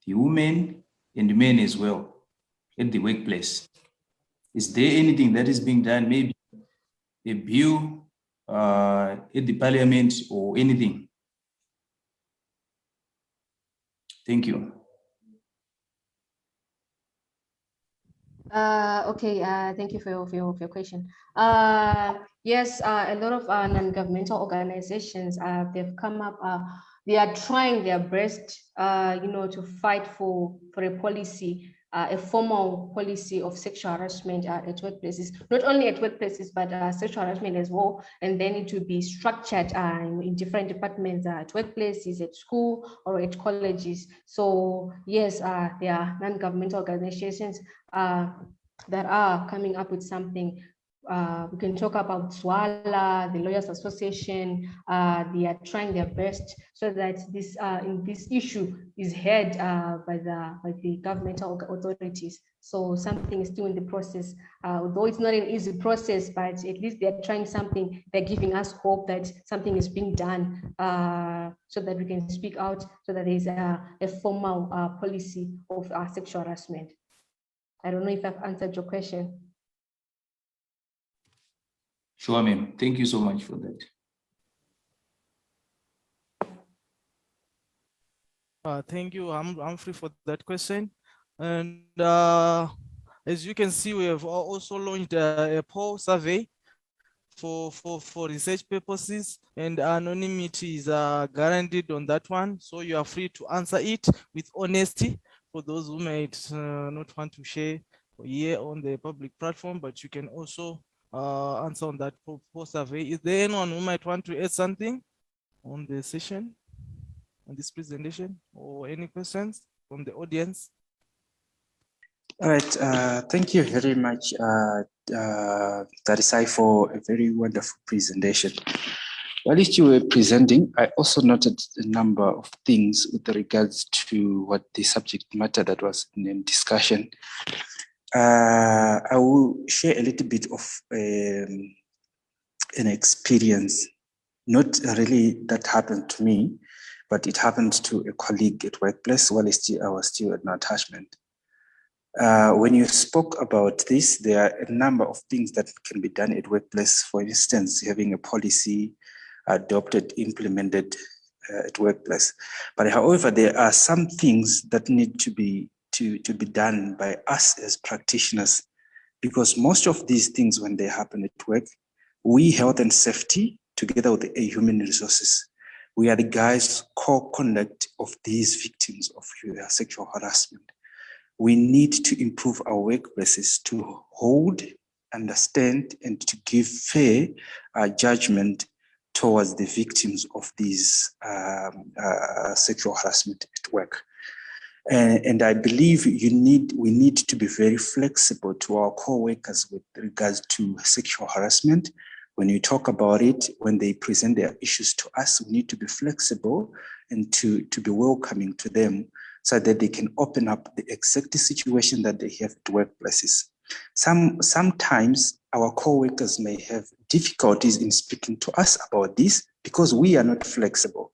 the women and the men as well at the workplace? Is there anything that is being done, maybe a bill at the parliament or anything? Thank you. Okay, thank you for your question. Yes, a lot of non-governmental organizations, they've come up, they are trying their best, to fight for a policy, a formal policy of sexual harassment at workplaces, not only at workplaces, but sexual harassment as well. And then it will be structured in different departments, at workplaces, at school, or at colleges. So yes, there are non-governmental organizations that are coming up with something. We can talk about SWALA, the Lawyers Association. They are trying their best so that this issue is heard by the governmental authorities. So something is still in the process. Although it's not an easy process, but at least they're trying something. They're giving us hope that something is being done so that we can speak out, so that there's a formal policy of sexual harassment. I don't know if I've answered your question. Sure, ma'am. Thank you so much for that. Thank you, Humphrey, for that question. And as you can see, we have also launched a poll survey for research purposes, and anonymity is guaranteed on that one. So you are free to answer it with honesty for those who might not want to share here on the public platform, but you can also answer on that poll survey. Is there anyone who might want to add something on the session, on this presentation, or any questions from the audience? All right, thank you very much, Tarisai, for a very wonderful presentation. While you were presenting, I also noted a number of things with regards to what the subject matter that was in discussion. I will share a little bit of an experience, not really that happened to me, but it happened to a colleague at workplace while I was still at an attachment. When you spoke about this, there are a number of things that can be done at workplace. For instance, having a policy adopted, implemented at workplace. But however, there are some things that need to be done by us as practitioners, because most of these things, when they happen at work, we, health and safety, together with the human resources, we are the guys co-conduct of these victims of sexual harassment. We need to improve our workplaces to hold, understand, and to give fair judgment towards the victims of these sexual harassment at work. And I believe we need to be very flexible to our co-workers with regards to sexual harassment. When you talk about it, when they present their issues to us, we need to be flexible and to be welcoming to them, so that they can open up the exact situation that they have at workplaces. Sometimes our co-workers may have difficulties in speaking to us about this because we are not flexible.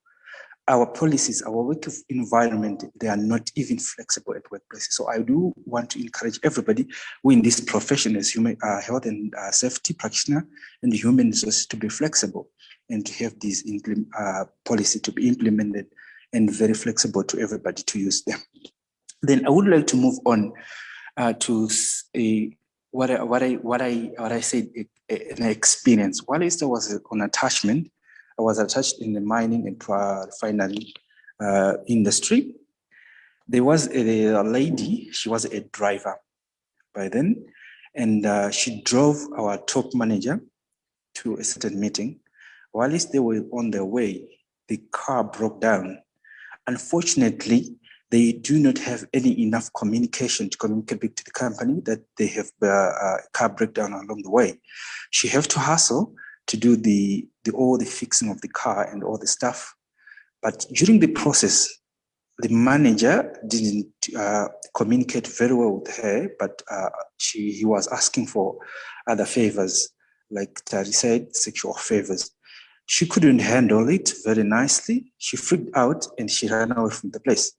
Our policies, our work environment, they are not even flexible at workplaces. So I do want to encourage everybody who in this profession as human health and safety practitioner and human resources to be flexible and to have these policy to be implemented and very flexible to everybody to use them. Then I would like to move on to what I said, an experience. While I was on attachment, I was attached in the mining and refinery industry. There was a lady, she was a driver by then, and she drove our top manager to a certain meeting. While they were on their way, the car broke down. Unfortunately, they do not have enough communication to communicate back to the company that they have a car breakdown along the way. She have to hustle to do all the fixing of the car and all the stuff. But during the process, the manager didn't communicate very well with her, but he was asking for other favors, like Tari said, sexual favors. She couldn't handle it very nicely. She freaked out and she ran away from the place.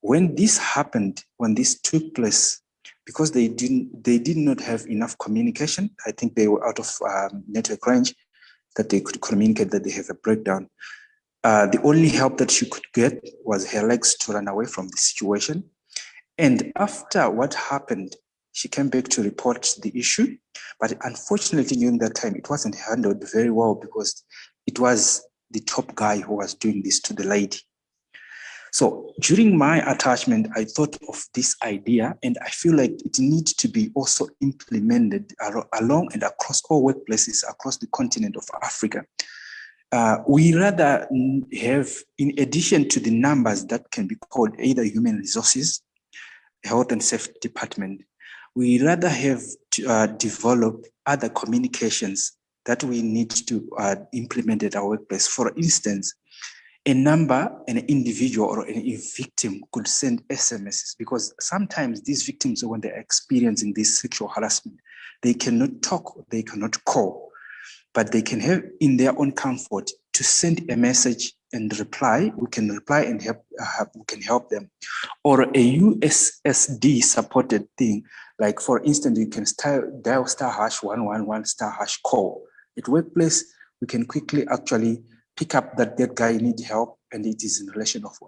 When this happened, when this took place, because they did not have enough communication, I think they were out of network range, that they could communicate that they have a breakdown. The only help that she could get was her legs to run away from the situation. And after what happened, she came back to report the issue. But unfortunately, during that time, it wasn't handled very well because it was the top guy who was doing this to the lady. So during my attachment, I thought of this idea, and I feel like it needs to be also implemented along and across all workplaces across the continent of Africa. We rather have, in addition to the numbers that can be called either human resources, health and safety department, we rather have to develop other communications that we need to implement at our workplace. For instance, an individual or a victim could send SMSs, because sometimes these victims, when they're experiencing this sexual harassment, they cannot talk, they cannot call, but they can have in their own comfort to send a message and reply. We can reply and we can help them. Or a USSD supported thing, like for instance, you can dial *111 call. At workplace, we can quickly actually pick up that guy needs help, and it is in relation of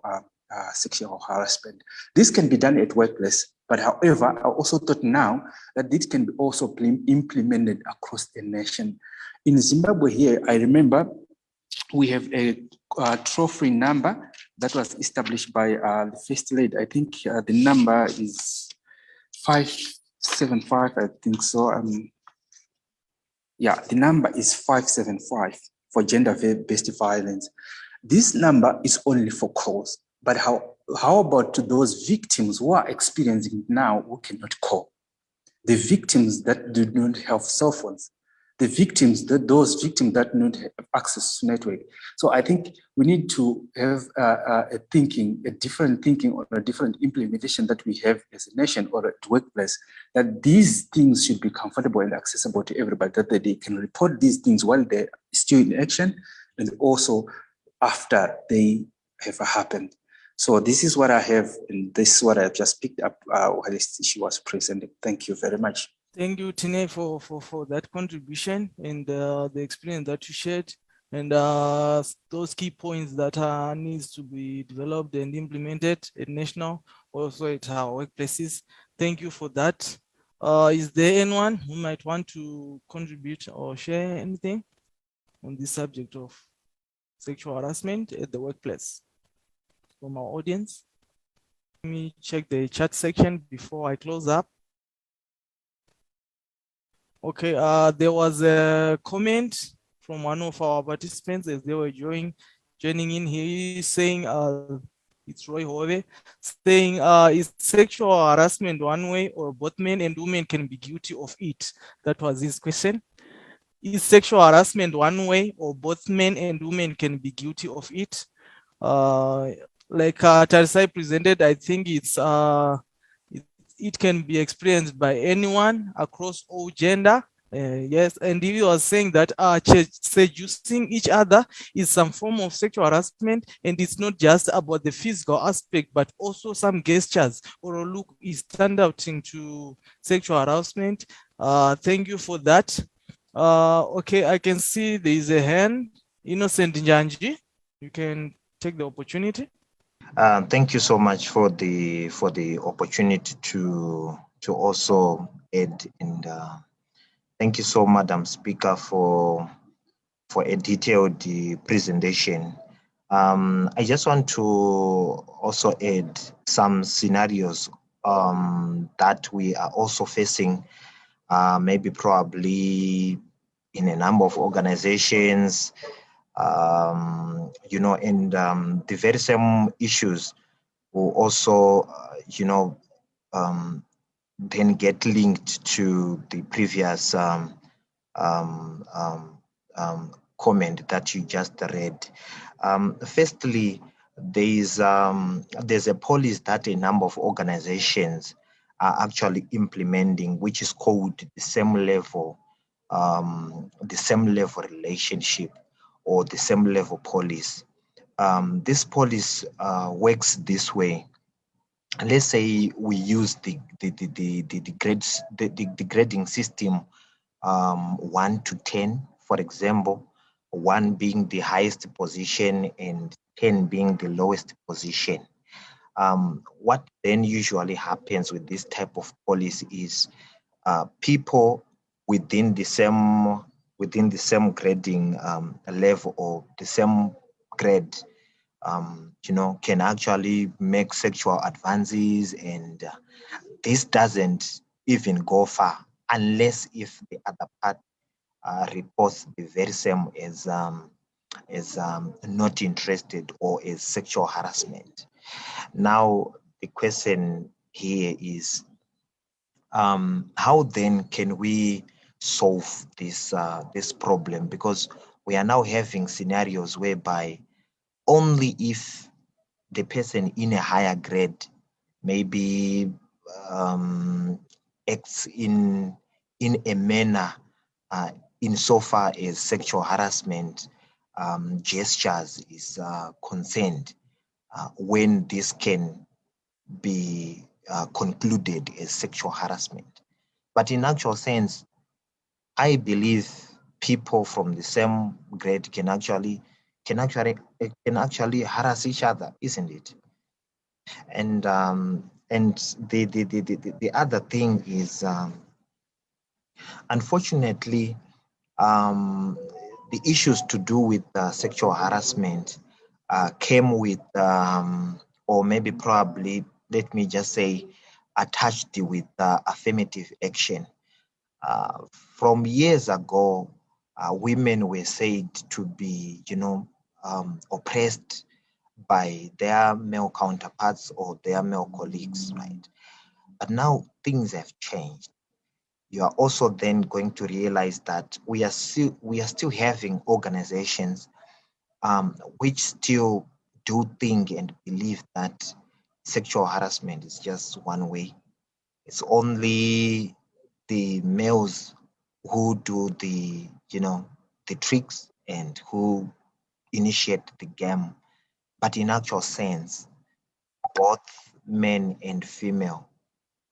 sexual harassment. This can be done at workplace, but however, I also thought now that this can be also implemented across the nation. In Zimbabwe here, I remember we have a trophy number that was established by the first lady. I think the number is 575, I think so. Yeah, the number is 575 for gender-based violence. This number is only for calls, but how about to those victims who are experiencing it now who cannot call? The victims that do not have cell phones, those victims that do not have access to network. So I think we need to have a different thinking or a different implementation that we have as a nation or at workplace, that these things should be comfortable and accessible to everybody, that they can report these things while they're still in action and also after they have happened. So this is what I have, and this is what I've just picked up while she was presenting. Thank you very much. Thank you, Tine, for that contribution and the experience that you shared, and those key points that needs to be developed and implemented at national, also at our workplaces. Thank you for that. Is there anyone who might want to contribute or share anything on this subject of sexual harassment at the workplace from our audience? Let me check the chat section before I close up. Okay, there was a comment from one of our participants as they were joining in. He is saying, it's Roy Hove, saying, is sexual harassment one way, or both men and women can be guilty of it? That was his question. Is sexual harassment one way, or both men and women can be guilty of it? Like Tarisai presented, I think it's it can be experienced by anyone across all gender. Yes, and he was saying that seducing each other is some form of sexual harassment, and it's not just about the physical aspect, but also some gestures or a look is turned out into sexual harassment. Thank you for that. Okay, I can see there is a hand. Innocent Njanji, you can take the opportunity. Thank you so much for the opportunity to also add, and thank you so, Madam Speaker, for a detailed presentation. I just want to also add some scenarios that we are also facing, maybe probably in a number of organizations, and the very same issues will also, then get linked to the previous comment that you just read. Firstly, there's a policy that a number of organizations are actually implementing, which is called the same level relationship, or the same level policy. This policy works this way. Let's say we use the grading system 1 to 10, for example. 1 being the highest position and 10 being the lowest position. What then usually happens with this type of policy is people within the same grading level or the same grade, can actually make sexual advances, and this doesn't even go far unless if the other part reports the very same as not interested or as sexual harassment. Now, the question here is, how then can we solve this problem? Because we are now having scenarios whereby only if the person in a higher grade maybe acts in a manner insofar as sexual harassment gestures is concerned, when this can be concluded as sexual harassment. But in actual sense, I believe people from the same grade can actually harass each other, isn't it? And the other thing is, unfortunately, the issues to do with sexual harassment came with, or maybe probably, let me just say, attached with affirmative action. From years ago, women were said to be, oppressed by their male counterparts or their male colleagues, right? But now things have changed. You are also then going to realize that we are still having organizations which still do think and believe that sexual harassment is just one way. It's only the males who do the tricks and who initiate the game. But in actual sense, both men and female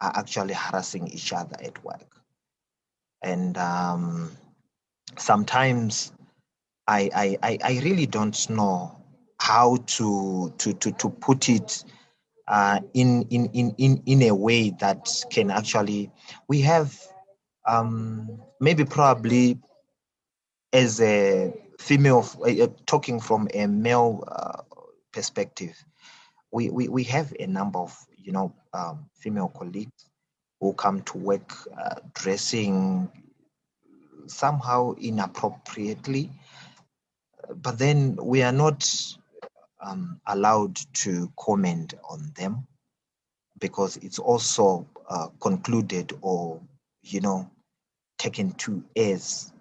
are actually harassing each other at work. And sometimes I really don't know how to put it in a way that can actually, we have maybe probably as a female, talking from a male perspective, we have a number of female colleagues who come to work dressing somehow inappropriately, but then we are not allowed to comment on them because it's also concluded or taken to as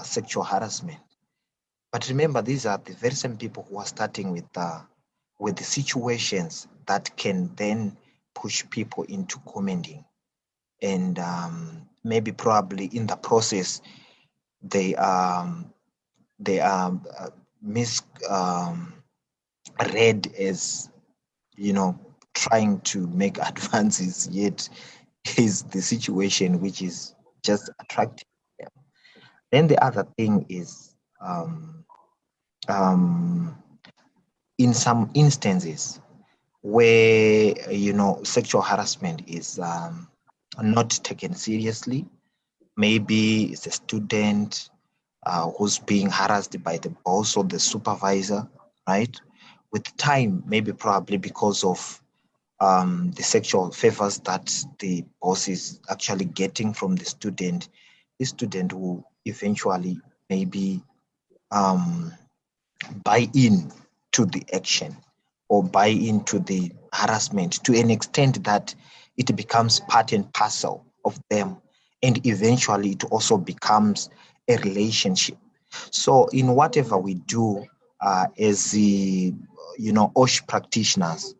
sexual harassment. But remember, these are the very same people who are starting with the situations that can then push people into commenting, and maybe probably in the process they are misread as trying to make advances, yet is the situation which is just attractive. Then the other thing is, in some instances where sexual harassment is not taken seriously, maybe it's a student who's being harassed by the boss or the supervisor, right? With time, maybe probably because of the sexual favors that the boss is actually getting from the student will eventually maybe buy in to the action or buy into the harassment to an extent that it becomes part and parcel of them, and eventually it also becomes a relationship. So in whatever we do as the ESH practitioners,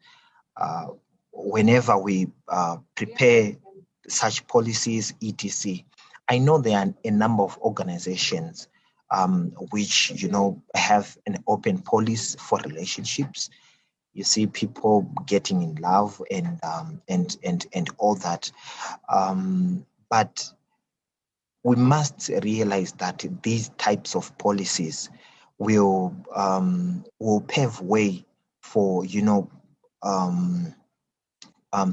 whenever we prepare such policies, etc., I know there are a number of organizations which have an open policy for relationships. You see people getting in love and all that, but we must realize that these types of policies will pave way for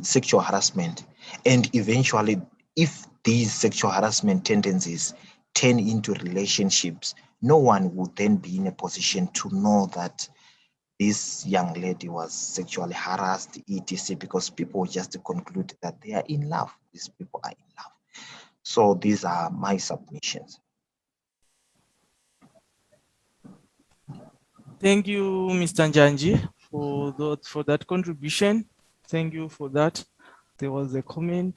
sexual harassment, and eventually, if these sexual harassment tendencies turn into relationships, no one would then be in a position to know that this young lady was sexually harassed, etc., because people just conclude that they are in love. These people are in love. So these are my submissions. Thank you, Mr. Njanji, for that contribution. Thank you for that. There was a comment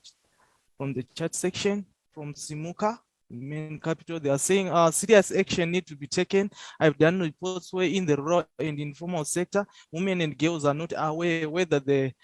from the chat section from Simuka, main capital. They are saying serious action need to be taken. I've done reports where in the rural and informal sector, women and girls are not aware whether the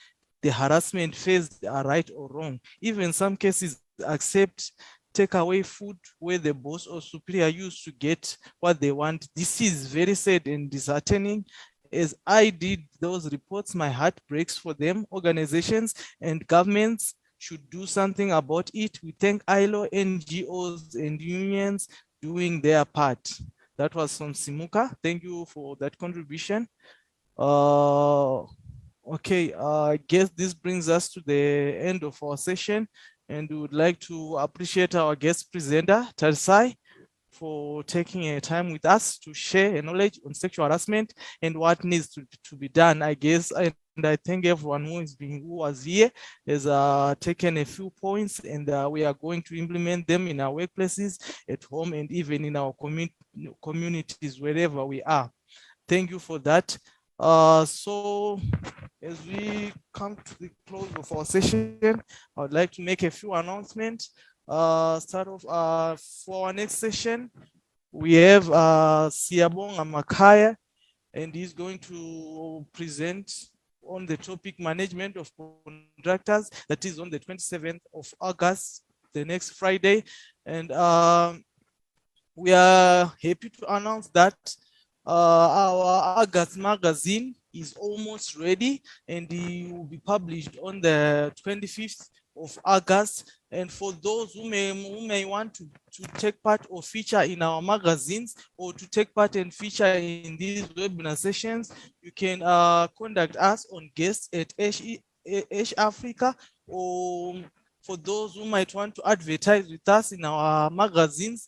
harassment faced are right or wrong. Even some cases accept take away food where the boss or superior used to get what they want. This is very sad and disheartening. As I did those reports, my heart breaks for them. Organizations and governments should do something about it. We thank ILO, NGOs, and unions doing their part. That was from Simuka. Thank you for that contribution. Okay, I guess this brings us to the end of our session, and we would like to appreciate our guest presenter, Tarisai, for taking a time with us to share knowledge on sexual harassment and what needs to be done, I guess. And I think everyone who was here has taken a few points, and we are going to implement them in our workplaces, at home, and even in our communities, wherever we are. Thank you for that. So as we come to the close of our session, I would like to make a few announcements. Start off for our next session, we have Siabonga Makaya, and he's going to present on the topic management of contractors. That is on the 27th of August, the next Friday. And we are happy to announce that our August magazine is almost ready, and it will be published on the 25th of August. And for those who may want to take part or feature in our magazines, or to take part and feature in these webinar sessions, you can contact us on guests at ESH13, or for those who might want to advertise with us in our magazines,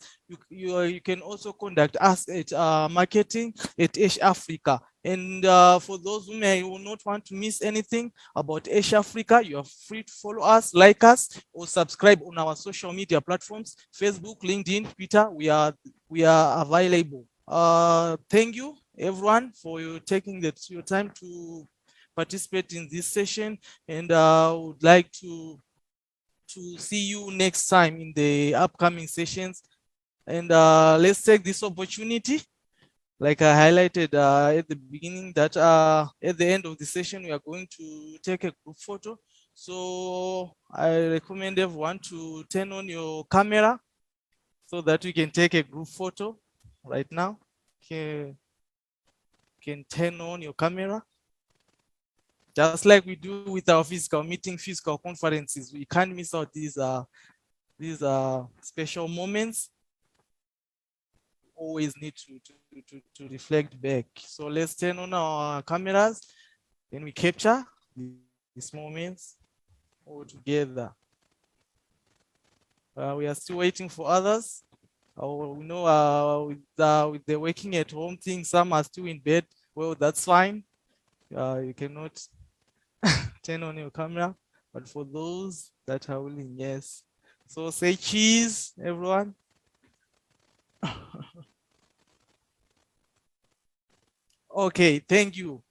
you can also contact us at marketing at esh.africa. And for those who may not want to miss anything about esh.africa, you are free to follow us, like us, or subscribe on our social media platforms, Facebook, LinkedIn, Twitter. We are available. Thank you, everyone, for taking your time to participate in this session, and I would like to see you next time in the upcoming sessions. And let's take this opportunity, like I highlighted at the beginning, that at the end of the session, we are going to take a group photo. So I recommend everyone to turn on your camera so that we can take a group photo right now. Okay. You can turn on your camera. Just like we do with our physical meeting, physical conferences, we can't miss out these special moments. Always need to reflect back. So let's turn on our cameras, then we capture these moments all together. We are still waiting for others. We know with the working at home thing, some are still in bed. Well, that's fine. You cannot turn on your camera, but for those that are willing, yes. So say cheese, everyone. Okay, thank you.